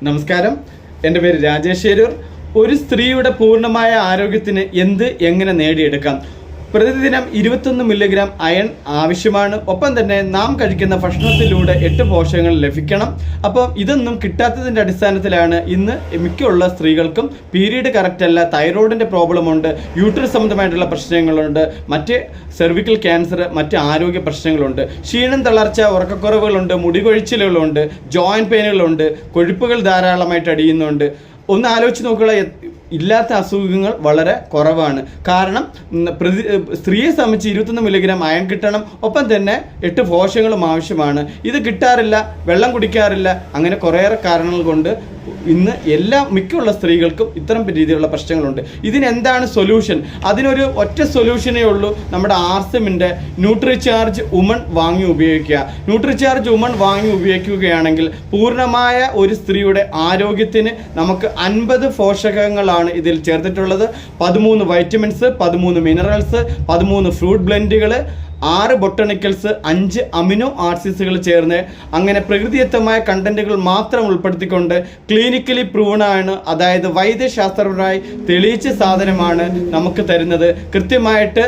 നമസ്കാരം, എൻ്റെ പേര് രാജേഷ് ശേരൂർ. ഒരു സ്ത്രീയുടെ പൂർണ്ണമായ ആരോഗ്യത്തിന് എങ്ങനെ നേടിയെടുക്കാം? പ്രതിദിനം 21 മില്ലിഗ്രാം അയൺ ആവശ്യമാണ്. ഒപ്പം തന്നെ നാം കഴിക്കുന്ന ഭക്ഷണത്തിലൂടെ 8 പോഷകങ്ങൾ ലഭിക്കണം. അപ്പം ഇതൊന്നും കിട്ടാത്തതിൻ്റെ അടിസ്ഥാനത്തിലാണ് ഇന്ന് മിക്കുള്ള സ്ത്രീകൾക്കും പീരീഡ് കറക്റ്റ് അല്ല, തൈറോയിഡിൻ്റെ പ്രോബ്ലം ഉണ്ട്, യൂട്രസ് സംബന്ധമായിട്ടുള്ള പ്രശ്നങ്ങളുണ്ട്, മറ്റ് സെർവിക്കൽ ക്യാൻസർ, മറ്റ് ആരോഗ്യ പ്രശ്നങ്ങളുണ്ട്, ക്ഷീണം, തളർച്ച, ഉറക്കക്കുറവുകളുണ്ട്, മുടി കൊഴിച്ചിലുകളുണ്ട്, ജോയിൻറ്റ് പെയിനുകളുണ്ട്, കൊഴുപ്പുകൾ ധാരാളമായിട്ട് അടിയുന്നുണ്ട്. ഒന്ന് ആലോചിച്ച് നോക്കുക, ഇല്ലാത്ത അസുഖങ്ങൾ വളരെ കുറവാണ്. കാരണം സ്ത്രീയെ സംബന്ധിച്ച് 21 മില്ലിഗ്രാം അയൺ കിട്ടണം. ഒപ്പം തന്നെ 8 പോഷകങ്ങളും ആവശ്യമാണ്. ഇത് കിട്ടാറില്ല, വെള്ളം കുടിക്കാറില്ല. അങ്ങനെ കുറേയേറെ കാരണങ്ങൾ കൊണ്ട് ഇന്ന് മിക്കുള്ള സ്ത്രീകൾക്കും ഇത്തരം രീതിയിലുള്ള പ്രശ്നങ്ങളുണ്ട്. ഇതിനെന്താണ് സൊല്യൂഷൻ? അതിനൊരു ഒറ്റ സൊല്യൂഷനേ ഉള്ളൂ. നമ്മുടെ ആർസിമിൻ്റെ ന്യൂട്രിചാർജ് വുമൺ വാങ്ങി ഉപയോഗിക്കുക. ന്യൂട്രിചാർജ് വുമൺ വാങ്ങി ഉപയോഗിക്കുകയാണെങ്കിൽ പൂർണ്ണമായ ഒരു സ്ത്രീയുടെ ആരോഗ്യത്തിന് നമുക്ക് 50 പോഷകങ്ങളാണ് ഇതിൽ ചേർത്തിട്ടുള്ളത്. 13 വൈറ്റമിൻസ്, 13 മിനറൽസ്, 13 ഫ്രൂട്ട് ബ്ലെൻഡുകൾ, 6 ബൊട്ടണിക്കൽസ്, 5 അമിനോ ആസിഡുകൾ ചേർന്ന് അങ്ങനെ പ്രകൃതിദത്തമായ കണ്ടന്റുകൾ മാത്രം ഉൾപ്പെടുത്തിക്കൊണ്ട് ക്ലിനിക്കലി പ്രൂവൺ ആണ്, അതായത് വൈദ്യശാസ്ത്രപരമായി തെളിയിച്ച സാധനമാണ് നമുക്ക് തരുന്നത്. കൃത്യമായിട്ട്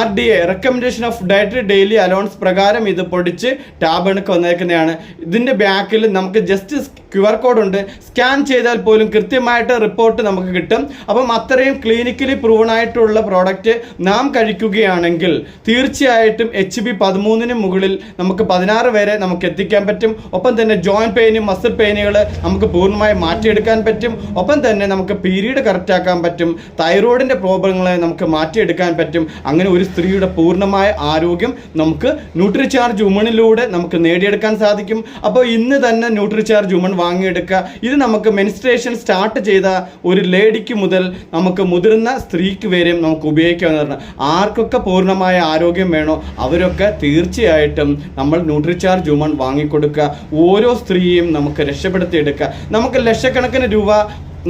RDA recommendation of dietary daily allowance പ്രകാരം ഇത് പൊടിച്ച് ടാബിണക്ക് വന്നേക്കുന്നതാണ്. ഇതിൻ്റെ ബാക്കിൽ നമുക്ക് ജസ്റ്റ് QR കോഡ് ഉണ്ട്. സ്കാൻ ചെയ്താൽ പോലും കൃത്യമായിട്ട് റിപ്പോർട്ട് നമുക്ക് കിട്ടും. അപ്പം അത്രയും ക്ലിനിക്കലി പ്രൂവൺ ആയിട്ടുള്ള പ്രോഡക്റ്റ് നാം കഴിക്കുകയാണെങ്കിൽ തീർച്ചയായിട്ടും HB13 മുകളിൽ നമുക്ക് 16 വരെ നമുക്ക് എത്തിക്കാൻ പറ്റും. ഒപ്പം തന്നെ ജോയിൻറ്റ് പെയിനും മസിൽ പെയിനുകൾ നമുക്ക് പൂർണ്ണമായി മാറ്റിയെടുക്കാൻ പറ്റും. ഒപ്പം തന്നെ നമുക്ക് പീരീഡ് കറക്റ്റ് ആക്കാൻ പറ്റും. തൈറോയിഡിൻ്റെ പ്രോബ്ലങ്ങളെ നമുക്ക് മാറ്റിയെടുക്കാൻ പറ്റും. അങ്ങനെ ഒരു സ്ത്രീയുടെ പൂർണ്ണമായ ആരോഗ്യം നമുക്ക് ന്യൂട്രിചാർജ് വുമണിലൂടെ നമുക്ക് നേടിയെടുക്കാൻ സാധിക്കും. അപ്പോൾ ഇന്ന് തന്നെ ന്യൂട്രിചാർജ് വുമൺ വാങ്ങിയെടുക്കുക. ഇത് നമുക്ക് മെൻസ്ട്രേഷൻ സ്റ്റാർട്ട് ചെയ്ത ഒരു ലേഡിക്ക് മുതൽ നമുക്ക് മുതിർന്ന സ്ത്രീക്ക് വരെയും നമുക്ക് ഉപയോഗിക്കാവുന്നതാണ്. ആർക്കൊക്കെ പൂർണ്ണമായ ആരോഗ്യം വേണോ അവരൊക്കെ തീർച്ചയായിട്ടും നമ്മൾ ന്യൂട്രിചാർജ് വുമൺ വാങ്ങിക്കൊടുക്കുക. ഓരോ സ്ത്രീയും നമുക്ക് രക്ഷപ്പെടുത്തിയെടുക്കുക. നമുക്ക് ലക്ഷക്കണക്കിന് രൂപ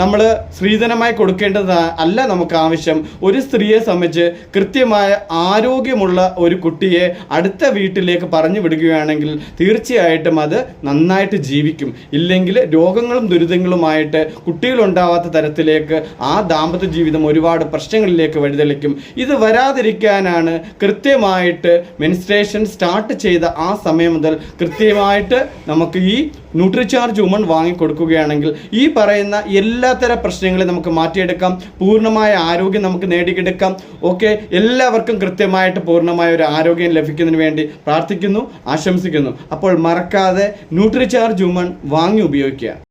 നമ്മൾ സ്ത്രീധനമായി കൊടുക്കേണ്ടത് അല്ല നമുക്ക് ആവശ്യം. ഒരു സ്ത്രീയെ സംബന്ധിച്ച് കൃത്യമായ ആരോഗ്യമുള്ള ഒരു കുട്ടിയെ അടുത്ത വീട്ടിലേക്ക് പറഞ്ഞു വിടുകയാണെങ്കിൽ തീർച്ചയായിട്ടും അത് നന്നായിട്ട് ജീവിക്കും. ഇല്ലെങ്കിൽ രോഗങ്ങളും ദുരിതങ്ങളുമായിട്ട് കുട്ടികളുണ്ടാവാത്ത തരത്തിലേക്ക് ആ ദാമ്പത്യ ജീവിതം ഒരുപാട് പ്രശ്നങ്ങളിലേക്ക് വഴിതെളിക്കും. ഇത് വരാതിരിക്കാനാണ് കൃത്യമായിട്ട് മെൻസ്ട്രേഷൻ സ്റ്റാർട്ട് ചെയ്ത ആ സമയം മുതൽ കൃത്യമായിട്ട് നമുക്ക് ഈ ന്യൂട്രിചാർജ് വുമൺ വാങ്ങിക്കൊടുക്കുകയാണെങ്കിൽ ഈ പറയുന്ന എല്ലാത്തര പ്രശ്നങ്ങളെ നമുക്ക് മാറ്റിയെടുക്കാം. പൂർണ്ണമായ ആരോഗ്യം നമുക്ക് നേടിയെടുക്കാം. ഓക്കെ, എല്ലാവർക്കും കൃത്യമായിട്ട് പൂർണ്ണമായ ഒരു ആരോഗ്യം ലഭിക്കുന്നതിന് വേണ്ടി പ്രാർത്ഥിക്കുന്നു, ആശംസിക്കുന്നു. അപ്പോൾ മറക്കാതെ ന്യൂട്രിചാർജ് വുമൺ വാങ്ങി ഉപയോഗിക്കുക.